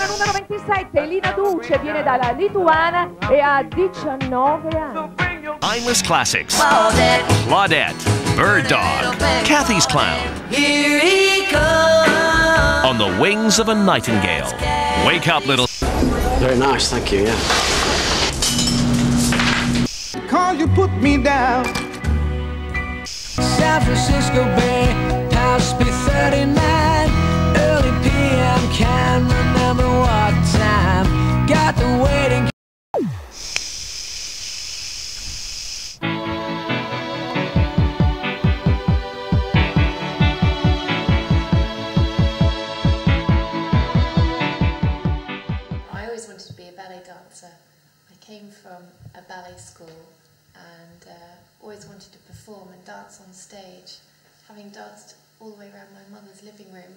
alla numero 27, Lina Duce, viene dalla Lituana e ha 19 anni. Mindless Classics, Claudette, Bird Dog, Kathy's Clown. Here he comes. On the Wings of a Nightingale. Wake up, little... Very nice, thank you, yeah. Cause you put me down. San Francisco Bay, House B39, early PM, can't remember what time. Got the waiting. I always wanted to be a ballet dancer. I came from a ballet school and always wanted to perform and dance on stage, having danced all the way around my mother's living room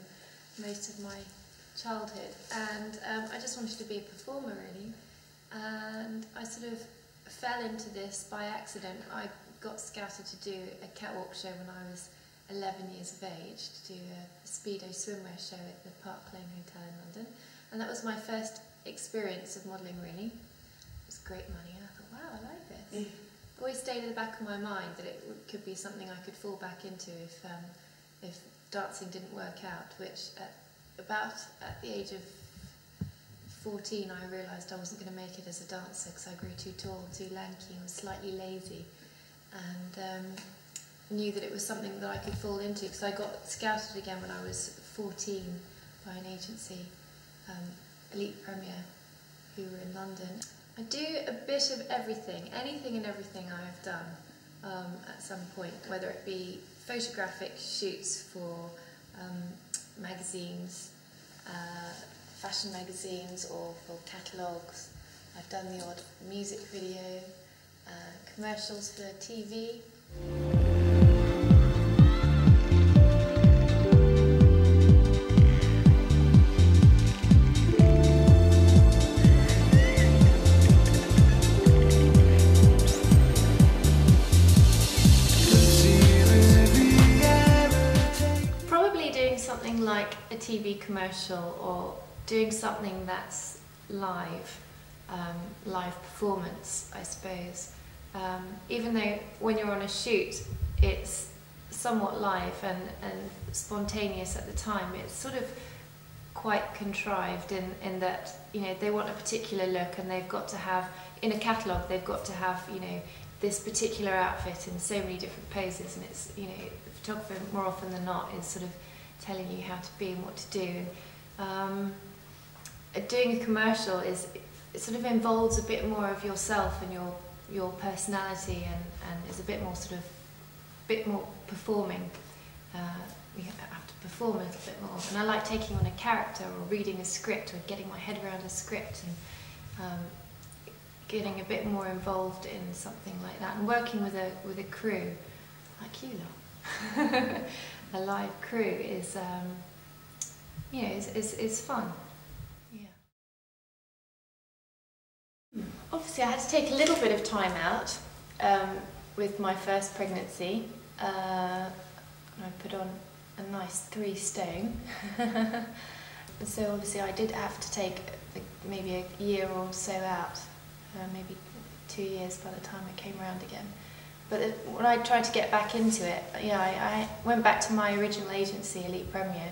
most of my childhood, and I just wanted to be a performer really, and I sort of fell into this by accident. I got scouted to do a catwalk show when I was 11 years of age, to do a Speedo swimwear show at the Park Lane Hotel in London, and that was my first experience of modelling really. It was great money and I thought, wow, I like this. Always stayed in the back of my mind that it could be something I could fall back into if dancing didn't work out, which at the age of 14 I realised I wasn't going to make it as a dancer because I grew too tall, too lanky and was slightly lazy, and knew that it was something that I could fall into because I got scouted again when I was 14 by an agency, Elite Premier, who were in London. I do a bit of everything, anything and everything I have done at some point, whether it be photographic shoots for magazines, fashion magazines, or for catalogues. I've done the odd music video, commercials for TV. Something like a TV commercial or doing something that's live, live performance, I suppose. Even though when you're on a shoot it's somewhat live and spontaneous at the time, it's sort of quite contrived in that, you know, they want a particular look and they've got to have, in a catalogue, they've got to have, you know, this particular outfit in so many different poses, and it's, you know, the photographer more often than not is sort of telling you how to be and what to do. Doing a commercial it sort of involves a bit more of yourself and your personality, and is a bit more performing. You have to perform a little bit more, and I like taking on a character or reading a script or getting my head around a script and getting a bit more involved in something like that, and working with a crew like you lot. A live crew is, you know, is fun. Yeah. Obviously, I had to take a little bit of time out with my first pregnancy. I put on a nice 3 stone. So obviously, I did have to take maybe a year or so out, maybe 2 years by the time I came around again. But when I tried to get back into it, you know, I went back to my original agency, Elite Premier,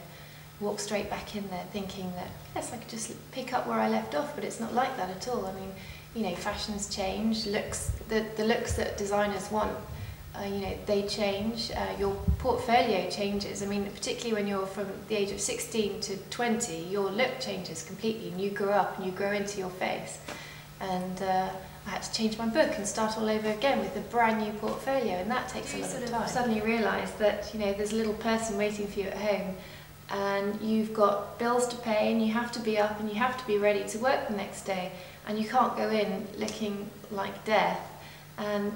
walked straight back in there thinking that, yes, I could just pick up where I left off, but it's not like that at all. I mean, you know, fashions change, looks, the looks that designers want, you know, they change, your portfolio changes. I mean, particularly when you're from the age of 16 to 20, your look changes completely, and you grow up and you grow into your face. And I had to change my book and start all over again with a brand new portfolio, and that takes a lot of time. Suddenly realise that, you know, there's a little person waiting for you at home, and you've got bills to pay, and you have to be up and you have to be ready to work the next day, and you can't go in looking like death, and,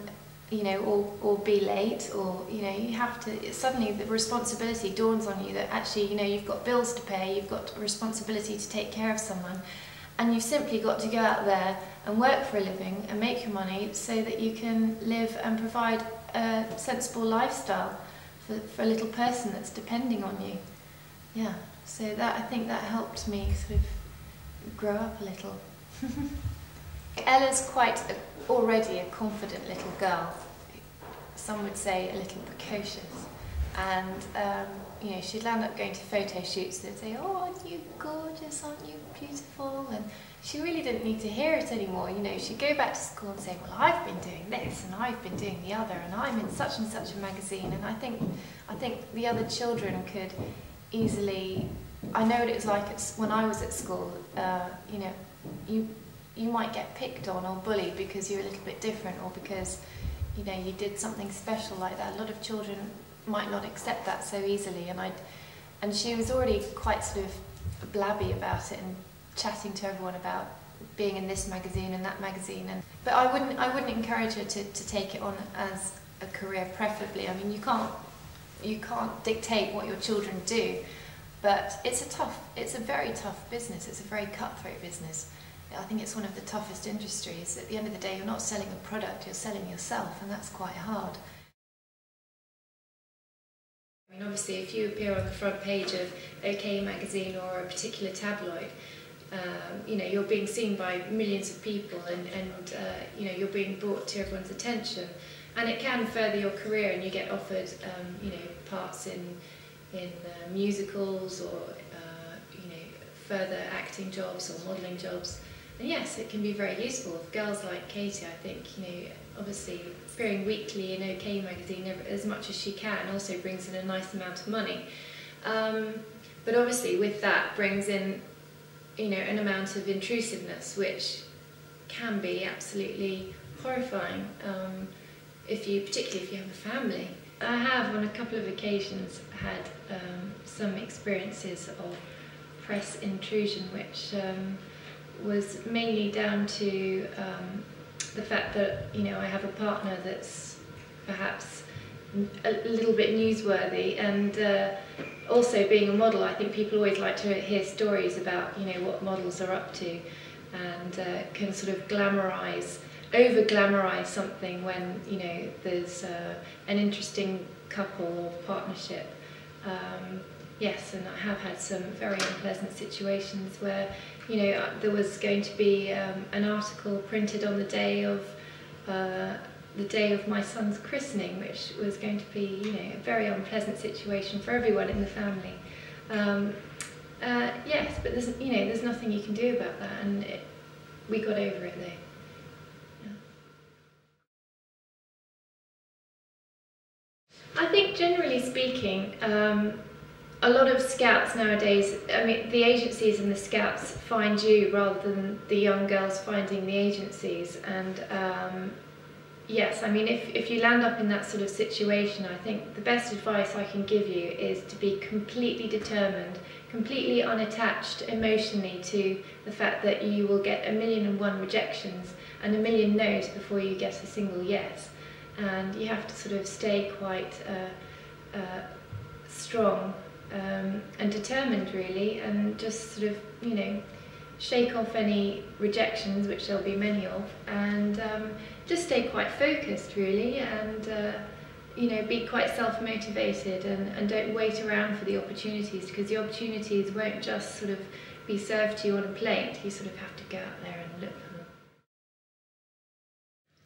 you know, or be late, or, you know, you have to, suddenly the responsibility dawns on you that actually, you know, you've got bills to pay, you've got a responsibility to take care of someone, and you've simply got to go out there and work for a living and make your money so that you can live and provide a sensible lifestyle for a little person that's depending on you. Yeah, so that, I think that helped me sort of grow up a little. Ella's already a confident little girl. Some would say a little precocious, and you know, she'd land up going to photo shoots. They'd say, "Oh, aren't you gorgeous? Aren't you beautiful?" And she really didn't need to hear it anymore. You know, she'd go back to school and say, "Well, I've been doing this, and I've been doing the other, and I'm in such and such a magazine." And I think the other children could easily. I know what it was like when I was at school. You know, you might get picked on or bullied because you're a little bit different, or because, you know, you did something special like that. A lot of children might not accept that so easily, and she was already quite sort of blabby about it and chatting to everyone about being in this magazine and that magazine. But I wouldn't encourage her to take it on as a career, preferably. I mean, you can't dictate what your children do, but it's a very tough business. It's a very cutthroat business. I think it's one of the toughest industries. At the end of the day, you're not selling a product, you're selling yourself, and that's quite hard. I mean, obviously, if you appear on the front page of OK magazine or a particular tabloid, you know, you're being seen by millions of people, and you know, you're being brought to everyone's attention, and it can further your career, and you get offered, you know, parts in musicals, or you know, further acting jobs or modelling jobs. And yes, it can be very useful. Girls like Katie, I think, you know, obviously appearing weekly in OK magazine as much as she can also brings in a nice amount of money. But obviously with that brings in, you know, an amount of intrusiveness, which can be absolutely horrifying, particularly if you have a family. I have on a couple of occasions had some experiences of press intrusion, which was mainly down to the fact that, you know, I have a partner that's perhaps a little bit newsworthy, and also being a model, I think people always like to hear stories about, you know, what models are up to, and can sort of over-glamorise something when, you know, there's an interesting couple or partnership. Yes, and I have had some very unpleasant situations where, you know, there was going to be an article printed on the day of my son's christening, which was going to be, you know, a very unpleasant situation for everyone in the family. Yes, but there's, you know, there's nothing you can do about that, and we got over it though. I think generally speaking, a lot of scouts nowadays, I mean, the agencies and the scouts find you rather than the young girls finding the agencies. And yes, I mean, if you land up in that sort of situation, I think the best advice I can give you is to be completely determined, completely unattached emotionally to the fact that you will get 1,000,001 rejections and 1,000,000 no's before you get a single yes. And you have to sort of stay quite strong and determined, really, and just sort of, you know, shake off any rejections, which there'll be many of, and just stay quite focused, really, and you know, be quite self-motivated, and don't wait around for the opportunities, because the opportunities won't just sort of be served to you on a plate. You sort of have to go out there and look for them.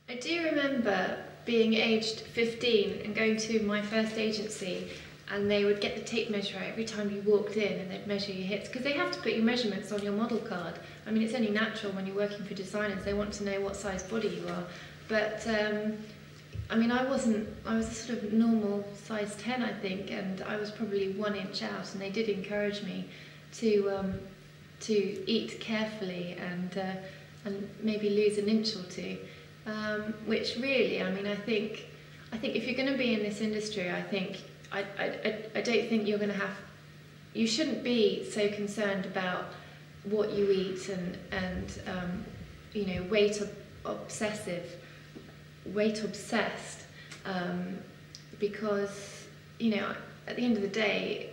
I do remember being aged 15 and going to my first agency, and they would get the tape measure out every time you walked in, and they'd measure your hips, because they have to put your measurements on your model card. I mean, it's only natural when you're working for designers, they want to know what size body you are. But I mean, I was a sort of normal size 10, I think, and I was probably 1 inch out, and they did encourage me to eat carefully and maybe lose an inch or two. Which really, I mean, I think if you're going to be in this industry, I don't think you're going to have, you shouldn't be so concerned about what you eat and you know, weight obsessed, because, you know, at the end of the day,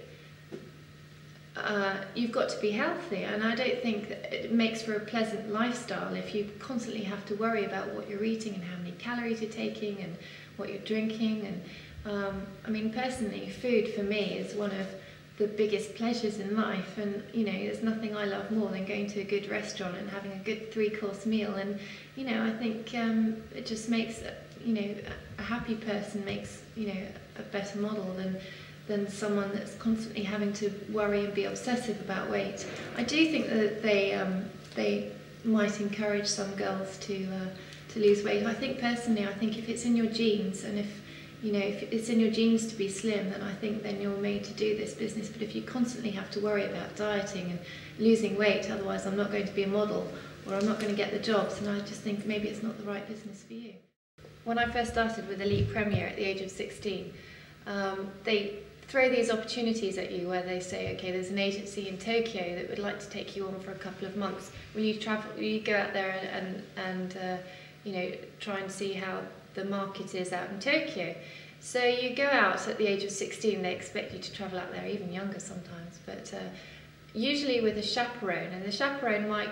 you've got to be healthy, and I don't think that it makes for a pleasant lifestyle if you constantly have to worry about what you're eating and how many calories you're taking and what you're drinking. And I mean, personally, food for me is one of the biggest pleasures in life, and you know, there's nothing I love more than going to a good restaurant and having a good 3-course meal. And you know, I think it just makes, you know, a happy person makes, you know, a better model than someone that's constantly having to worry and be obsessive about weight. I do think that they might encourage some girls to lose weight. I think personally, I think if it's in your genes, and if you know, if it's in your genes to be slim, then I think then you're made to do this business. But if you constantly have to worry about dieting and losing weight, otherwise I'm not going to be a model, or I'm not going to get the jobs, and I just think maybe it's not the right business for you. When I first started with Elite Premier at the age of 16, they throw these opportunities at you where they say, okay, there's an agency in Tokyo that would like to take you on for a couple of months. Will you travel? Will you go out there and you know, try and see how the market is out in Tokyo? So you go out at the age of 16. They expect you to travel out there, even younger sometimes, but usually with a chaperone, and the chaperone might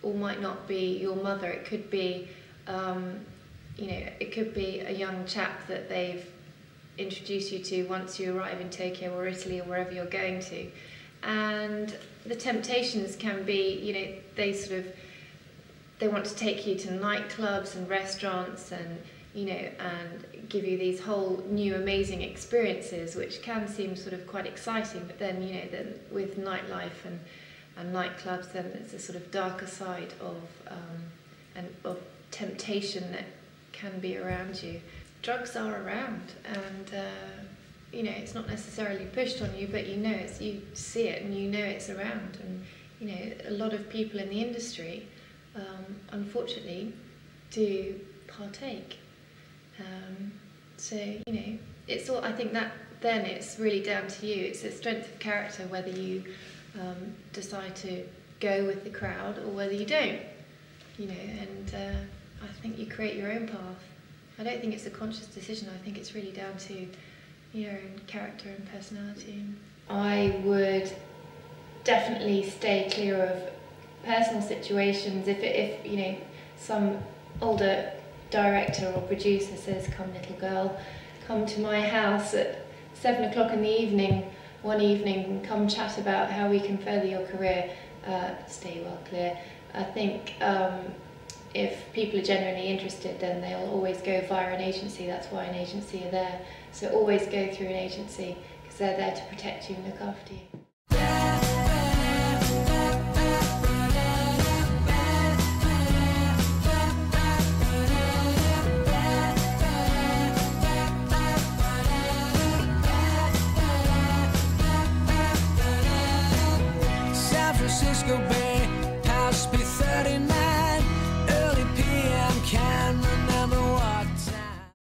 or might not be your mother. It could be you know, it could be a young chap that they've introduced you to once you arrive in Tokyo or Italy or wherever you're going to. And the temptations can be, you know, they want to take you to nightclubs and restaurants, and you know, and give you these whole new amazing experiences, which can seem sort of quite exciting. But then, you know, then with nightlife and nightclubs, then there's a sort of darker side of temptation that can be around you. Drugs are around, and you know, it's not necessarily pushed on you, but you know, you see it and you know it's around. And you know, a lot of people in the industry, unfortunately, do partake. So you know, it's all. I think that then it's really down to you. It's a strength of character whether you decide to go with the crowd or whether you don't. You know, and I think you create your own path. I don't think it's a conscious decision. I think it's really down to your own character and personality. I would definitely stay clear of personal situations. If you know, some older director or producer says, "Come, little girl, come to my house at 7 o'clock in the evening, one evening, and come chat about how we can further your career," stay well clear. I think if people are genuinely interested, then they'll always go via an agency. That's why an agency are there. So always go through an agency, because they're there to protect you and look after you. San Francisco Bay, house be 39.